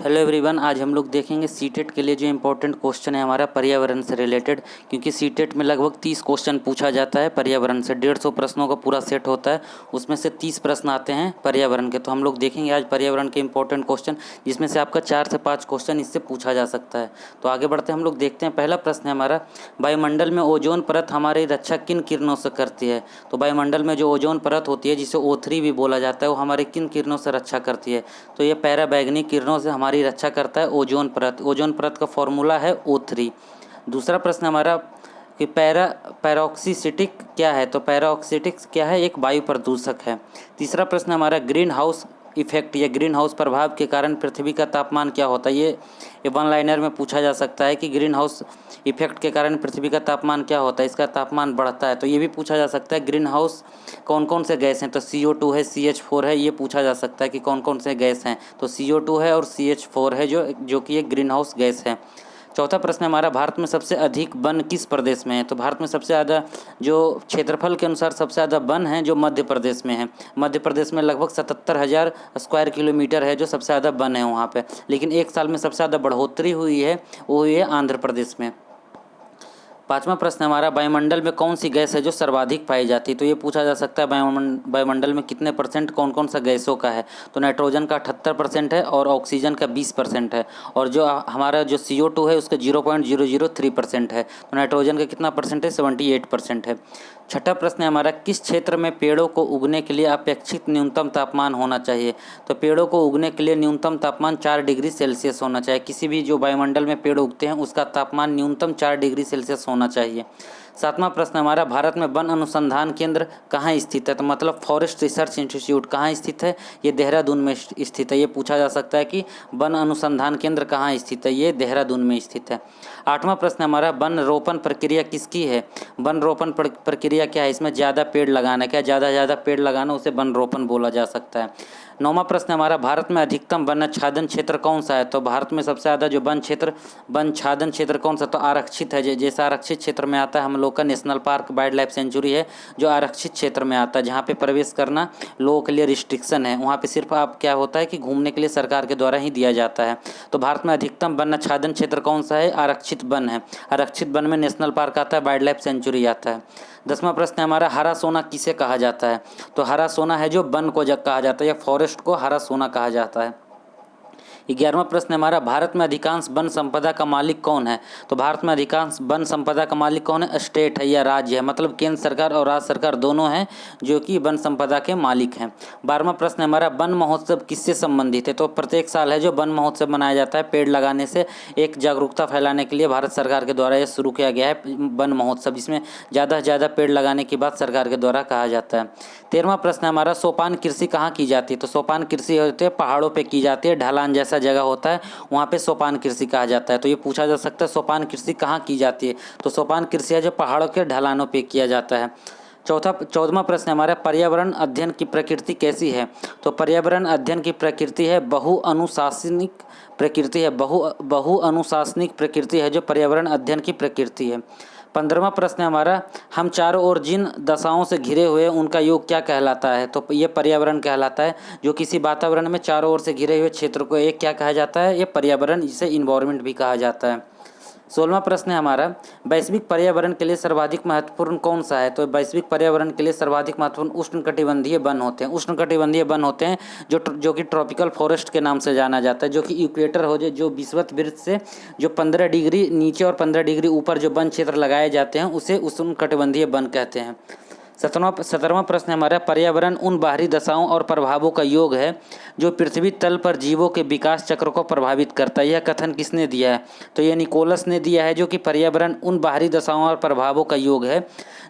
Hello everyone, आज हम लोग देखेंगे सीटेट के लिए जो इम्पोर्टेंट क्वेश्चन है हमारा पर्यावरण से रिलेटेड। क्योंकि सीटेट में लगभग 30 क्वेश्चन पूछा जाता है पर्यावरण से। 150 प्रश्नों का पूरा सेट होता है, उसमें से 30 प्रश्न आते हैं पर्यावरण के। तो हम लोग देखेंगे आज पर्यावरण के इम्पोर्टेंट क्वेश्चन, जिसमें से आपका 4 से 5 क्वेश्चन इससे पूछा जा सकता है। तो आगे बढ़ते हम लोग देखते हैं। पहला प्रश्न है हमारा, वायुमंडल में ओजोन परत हमारी रक्षा किन किरणों से करती है। तो वायुमंडल में जो ओजोन परत होती है, जिसे O3 भी बोला जाता है, वो हमारी किन किरणों से रक्षा करती है। तो ये पैराबैंगनी किरणों से हमारी रक्षा करता है ओजोन परत। ओजोन परत का फॉर्मूला है O3। दूसरा प्रश्न हमारा कि पैराऑक्सीसिटिक क्या है। तो पैराऑक्सीटिक क्या है, एक वायु प्रदूषक है। तीसरा प्रश्न हमारा, ग्रीन हाउस इफेक्ट या ग्रीन हाउस प्रभाव के कारण पृथ्वी का तापमान क्या होता है। ये वन लाइनर में पूछा जा सकता है कि ग्रीन हाउस इफेक्ट के कारण पृथ्वी का तापमान क्या होता है, इसका तापमान बढ़ता है। तो ये भी पूछा जा सकता है ग्रीन हाउस कौन कौन से गैस हैं। तो CO2 है, CH4 है। ये पूछा जा सकता है कि कौन कौन से गैस हैं। तो CO2 है और CH4 है, जो कि एक ग्रीन हाउस गैस है। चौथा प्रश्न हमारा, भारत में सबसे अधिक वन किस प्रदेश में है। तो भारत में सबसे ज़्यादा जो क्षेत्रफल के अनुसार सबसे ज़्यादा वन है, जो मध्य प्रदेश में है। मध्य प्रदेश में लगभग 77,000 स्क्वायर किलोमीटर है, जो सबसे ज़्यादा वन है वहाँ पे। लेकिन एक साल में सबसे ज़्यादा बढ़ोतरी हुई है, वो हुई है आंध्र प्रदेश में। पांचवा प्रश्न हमारा, वायुमंडल में कौन सी गैस है जो सर्वाधिक पाई जाती है। तो ये पूछा जा सकता है वायुमंडल में कितने परसेंट कौन कौन सा गैसों का है। तो नाइट्रोजन का 78% है और ऑक्सीजन का 20% है। और जो हमारा जो CO2 है उसका 0.003% है। तो नाइट्रोजन का कितना परसेंट है, 78% है। छठा प्रश्न है हमारा, किस क्षेत्र में पेड़ों को उगने के लिए अपेक्षित न्यूनतम तापमान होना चाहिए। तो पेड़ों को उगने के लिए न्यूनतम तापमान 4 डिग्री सेल्सियस होना चाहिए। किसी भी जो वायुमंडल में पेड़ उगते हैं उसका तापमान न्यूनतम 4 डिग्री सेल्सियस होना चाहिए। सातवां प्रश्न हमारा, भारत में वन अनुसंधान केंद्र कहाँ स्थित है। तो मतलब फॉरेस्ट रिसर्च इंस्टीट्यूट कहाँ स्थित है, ये देहरादून में स्थित है। ये पूछा जा सकता है कि वन अनुसंधान केंद्र कहाँ स्थित है, ये देहरादून में स्थित है। आठवां प्रश्न हमारा, वन रोपण प्रक्रिया किसकी है। वन रोपण प्रक्रिया क्या है, इसमें ज़्यादा पेड़ लगाना, क्या ज़्यादा पेड़ लगाना, उसे वन रोपण बोला जा सकता है। नौवां प्रश्न हमारा, भारत में अधिकतम वनाच्छादन क्षेत्र कौन सा है। तो भारत में सबसे ज़्यादा जो वनच्छादन क्षेत्र कौन सा, तो आरक्षित है। जैसे आरक्षित क्षेत्र में आता है हम लोग का national park, wild life sanctuary है, जो आरक्षित क्षेत्र में आता है, जहाँ पे प्रवेश करना लोगों के लिए रिस्ट्रिक्शन है। वहाँ पे सिर्फ आप क्या होता है कि घूमने के लिए सरकार के द्वारा ही दिया जाता है। तो भारत में अधिकतम वनाच्छादन क्षेत्र कौन सा है, आरक्षित वन है। आरक्षित वन में नेशनल पार्क आता है, वाइल्ड लाइफ सेंचुरी आता है। 10वां प्रश्न हमारा, हरा सोना किसे कहा जाता है। तो हरा सोना है जो वन को कहा जाता है, या फॉरेस्ट को हरा सोना कहा जाता है। 11वां प्रश्न हमारा, भारत में अधिकांश वन संपदा का मालिक कौन है। तो भारत में अधिकांश वन संपदा का मालिक कौन है, स्टेट है या राज्य है। मतलब केंद्र सरकार और राज्य सरकार दोनों हैं जो कि वन संपदा के मालिक हैं। 12वां प्रश्न हमारा, वन महोत्सव किससे संबंधित है। तो प्रत्येक साल है जो वन महोत्सव मनाया जाता है, पेड़ लगाने से एक जागरूकता फैलाने के लिए भारत सरकार के द्वारा यह शुरू किया गया है वन महोत्सव, जिसमें ज़्यादा से ज़्यादा पेड़ लगाने की बात सरकार के द्वारा कहा जाता है। 13वां प्रश्न हमारा, सोपान कृषि कहाँ की जाती है। तो सोपान कृषि होती है पहाड़ों पर की जाती है, ढलान जैसा जगह होता है, वहाँ पे सोपान कृषि कहा जाता है। तो ये पूछा जा सकता है सोपान कृषि कहाँ की जाती है। तो सोपान कृषि है जो पहाड़ों के ढलानों पे किया जाता है। 14वां प्रश्न हमारा, पर्यावरण अध्ययन की प्रकृति कैसी है। तो पर्यावरण अध्ययन की प्रकृति है बहुअनुशासनिक प्रकृति है। बहुअनुशासनिक प्रकृति है जो पर्यावरण अध्ययन की प्रकृति है। 15वां प्रश्न हमारा, हम चारों ओर जिन दशाओं से घिरे हुए उनका योग क्या कहलाता है। तो ये पर्यावरण कहलाता है। जो किसी वातावरण में चारों ओर से घिरे हुए क्षेत्र को एक क्या कहा जाता है, ये पर्यावरण, जिसे इन्वायरमेंट भी कहा जाता है। 16वां प्रश्न है हमारा, वैश्विक पर्यावरण के लिए सर्वाधिक महत्वपूर्ण कौन सा है। तो वैश्विक पर्यावरण के लिए सर्वाधिक महत्वपूर्ण उष्णकटिबंधीय वन होते हैं। उष्णकटिबंधीय वन होते हैं जो कि ट्रॉपिकल फॉरेस्ट के नाम से जाना जाता है, जो कि इक्वेटर हो जाए, जो विषुवत वृत्त से जो 15 डिग्री नीचे और 15 डिग्री ऊपर जो वन क्षेत्र लगाए जाते हैं, उसे उष्णकटिबंधीय वन कहते हैं। 17वां प्रश्न हमारा, पर्यावरण उन बाहरी दशाओं और प्रभावों का योग है जो पृथ्वी तल पर जीवों के विकास चक्र को प्रभावित करता है। यह कथन किसने दिया है। तो ये निकोलस ने दिया है, जो कि पर्यावरण उन बाहरी दशाओं और प्रभावों का योग है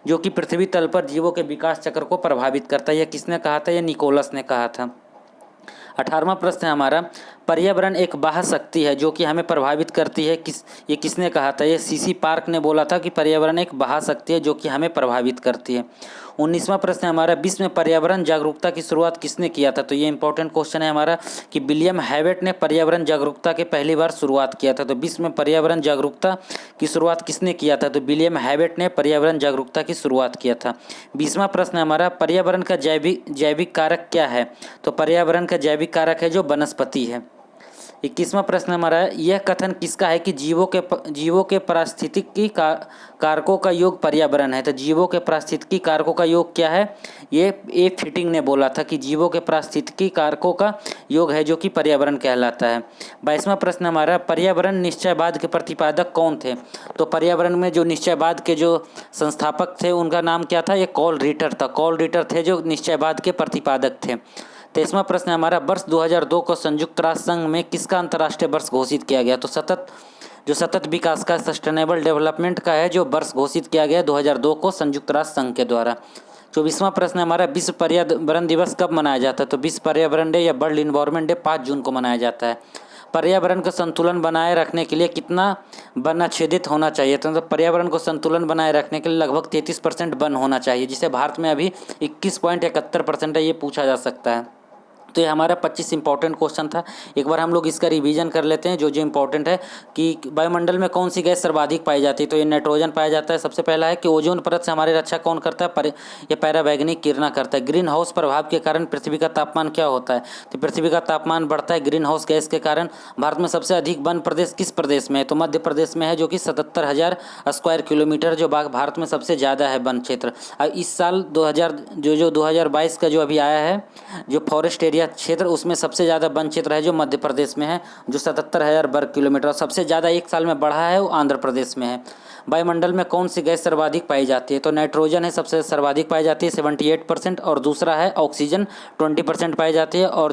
जो कि पृथ्वी तल पर जीवों के विकास चक्र को प्रभावित करता है। यह किसने कहा था, यह निकोलस ने कहा था। 18वां प्रश्न है हमारा, पर्यावरण एक बाह्य शक्ति है जो कि हमें प्रभावित करती है। ये किसने कहा था, ये सीसी पार्क ने बोला था कि पर्यावरण एक बाह्य शक्ति है जो कि हमें प्रभावित करती है। 19वां प्रश्न है हमारा, विश्व में पर्यावरण जागरूकता की शुरुआत किसने किया था। तो ये इंपॉर्टेंट क्वेश्चन है हमारा कि विलियम हैवेट ने पर्यावरण जागरूकता के पहली बार शुरुआत किया था। तो विश्व में पर्यावरण जागरूकता की शुरुआत किसने किया था। तो विलियम हैवेट ने पर्यावरण जागरूकता की शुरुआत किया था। 20वां प्रश्न है हमारा, पर्यावरण का जैविक कारक क्या है। तो पर्यावरण का जैविक कारक है जो वनस्पति है। 21वां प्रश्न हमारा है, यह कथन किसका है कि जीवों के पारिस्थितिकी कारकों का योग पर्यावरण है। तो जीवों के पारिस्थितिकी कारकों का योग क्या है? ये फिटिंग ने बोला था कि जीवों के पारिस्थितिकी कारकों का योग है जो कि पर्यावरण कहलाता है। 22वां प्रश्न हमारा, पर्यावरण निश्चयवाद के प्रतिपादक कौन थे? तो पर्यावरण में जो निश्चयवाद के जो संस्थापक थे उनका नाम क्या था? ये कार्ल रिटर था। कार्ल रिटर थे जो निश्चयवाद के प्रतिपादक थे। 23वां प्रश्न हमारा, वर्ष 2002 को संयुक्त राष्ट्र संघ में किसका अंतर्राष्ट्रीय वर्ष घोषित किया गया? तो सतत विकास का, सस्टेनेबल डेवलपमेंट का है जो वर्ष घोषित किया गया 2002 को संयुक्त राष्ट्र संघ के द्वारा। 24वां प्रश्न हमारा, विश्व पर्यावरण दिवस कब मनाया जाता है? तो विश्व पर्यावरण डे या वर्ल्ड इन्वायरमेंट डे 5 जून को मनाया जाता है। पर्यावरण का संतुलन बनाए रखने के लिए कितना वन आच्छादित होना चाहिए? तो पर्यावरण को संतुलन बनाए रखने के लिए लगभग 33% वन होना चाहिए, जिसे भारत में अभी 21.71% है, ये पूछा जा सकता है। तो ये हमारा 25 इंपॉर्टेंट क्वेश्चन था। एक बार हम लोग इसका रिवीजन कर लेते हैं जो इंपॉर्टेंट है कि वायुमंडल में कौन सी गैस सर्वाधिक पाई जाती है? तो ये नाइट्रोजन पाया जाता है। सबसे पहला है कि ओजोन परत से हमारी रक्षा कौन करता है? ये पैरावैगनिक किरणें करता है। ग्रीन हाउस प्रभाव के कारण पृथ्वी का तापमान क्या होता है? तो पृथ्वी का तापमान बढ़ता है ग्रीन हाउस गैस के कारण। भारत में सबसे अधिक वन प्रदेश किस प्रदेश में है? तो मध्य प्रदेश में है, जो कि 77,000 स्क्वायर किलोमीटर जो भारत में सबसे ज़्यादा है वन क्षेत्र। इस साल 2022 का जो अभी आया है जो फॉरेस्ट एरिया क्षेत्र, उसमें सबसे ज़्यादा वन क्षेत्र है जो मध्य प्रदेश में है, जो 77,000 वर्ग किलोमीटर। सबसे ज़्यादा एक साल में बढ़ा है वो आंध्र प्रदेश में है। वायुमंडल में कौन सी गैस सर्वाधिक पाई जाती है? तो नाइट्रोजन है सबसे सर्वाधिक पाई जाती है 78%, और दूसरा है ऑक्सीजन 20% पाई जाती है, और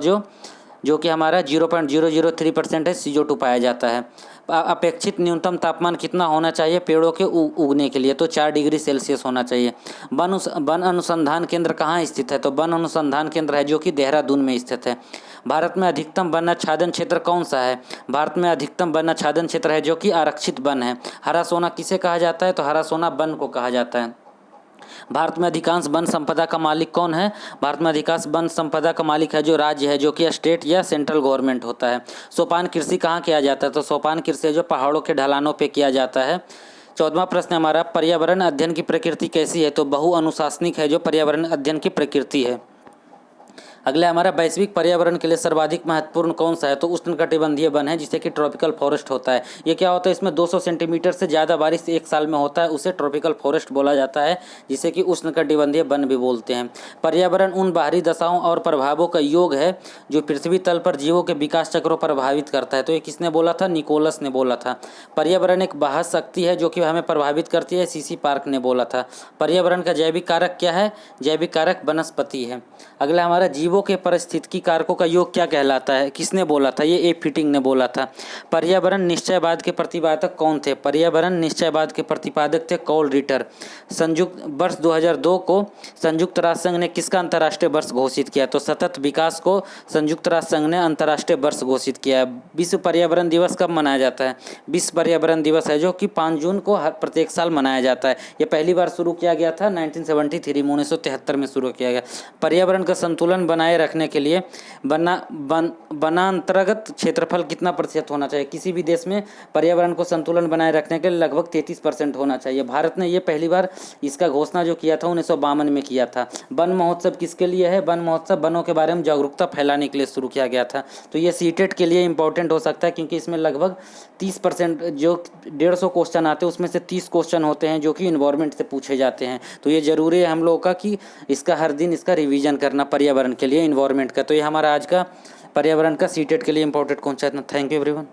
जो कि हमारा 0.003% है CO2 पाया जाता है। अपेक्षित न्यूनतम तापमान कितना होना चाहिए पेड़ों के उगने के लिए? तो 4 डिग्री सेल्सियस होना चाहिए। वन अनुसंधान केंद्र कहाँ स्थित है? तो वन अनुसंधान केंद्र है जो कि देहरादून में स्थित है। भारत में अधिकतम वन आच्छादन क्षेत्र कौन सा है? भारत में अधिकतम वन आच्छादन क्षेत्र है जो कि आरक्षित वन है। हरा सोना किसे कहा जाता है? तो हरा सोना वन को कहा जाता है। भारत में अधिकांश वन संपदा का मालिक कौन है? भारत में अधिकांश वन संपदा का मालिक है जो राज्य है, जो कि स्टेट या सेंट्रल गवर्नमेंट होता है। सोपान कृषि कहाँ किया जाता है? तो सोपान कृषि जो पहाड़ों के ढलानों पे किया जाता है। 14वां प्रश्न हमारा, पर्यावरण अध्ययन की प्रकृति कैसी है? तो बहुअनुशासनिक है जो पर्यावरण अध्ययन की प्रकृति है। अगला हमारा, वैश्विक पर्यावरण के लिए सर्वाधिक महत्वपूर्ण कौन सा है? तो उष्णकटिबंधीय वन है जिसे कि ट्रॉपिकल फॉरेस्ट होता है। ये क्या होता है? इसमें 200 सेंटीमीटर से ज़्यादा बारिश एक साल में होता है, उसे ट्रॉपिकल फॉरेस्ट बोला जाता है, जिसे कि उष्णकटिबंधीय वन भी बोलते हैं। पर्यावरण उन बाहरी दशाओं और प्रभावों का योग है जो पृथ्वी तल पर जीवों के विकास चक्र को प्रभावित करता है। तो ये किसने बोला था? निकोलस ने बोला था। पर्यावरण एक बाह्य शक्ति है जो कि हमें प्रभावित करती है, CC पार्क ने बोला था। पर्यावरण का जैविक कारक क्या है? जैविक कारक वनस्पति है। अगला हमारा, जीवों के पारिस्थितिकी कारकों का योग क्या कहलाता है? किसने बोला था? ये फिटिंग ने बोला था। पर्यावरण निश्चयवाद के प्रतिपादक कौन थे? पर्यावरण निश्चयवाद के प्रतिपादक थे कार्ल रिटर। वर्ष 2002 को संयुक्त राष्ट्र संघ ने किसका अंतर्राष्ट्रीय वर्ष घोषित किया? तो सतत विकास को संयुक्त राष्ट्र संघ ने अंतर्राष्ट्रीय वर्ष घोषित किया है। विश्व पर्यावरण दिवस कब मनाया जाता है? विश्व पर्यावरण दिवस है जो कि 5 जून को प्रत्येक साल मनाया जाता है। ये पहली बार शुरू किया गया था 1973 में, 1973 में शुरू किया गया। पर्यावरण का संतुलन बनाए रखने के लिए वनांतर्गत क्षेत्रफल कितना प्रतिशत होना चाहिए? किसी भी देश में पर्यावरण को संतुलन बनाए रखने के लिए लगभग 33% होना चाहिए। भारत ने ये पहली बार इसका घोषणा जो किया था 1952 में किया था। वन महोत्सव किसके लिए है? वन महोत्सव वनों के बारे में जागरूकता फैलाने के लिए शुरू किया गया था। तो ये सीटेट के लिए इंपॉर्टेंट हो सकता है क्योंकि इसमें लगभग 30% जो 150 क्वेश्चन आते हैं उसमें से 30 क्वेश्चन होते हैं जो कि इन्वायरमेंट से पूछे जाते हैं। तो ये जरूरी है हम लोगों का कि इसका हर दिन इसका रिवीजन करना पर्यावरण के लिए, इन्वायरमेंट का। तो ये हमारा आज का पर्यावरण का सीटेट के लिए इंपॉर्टेंट क्वेश्चन था। Thank you everyone.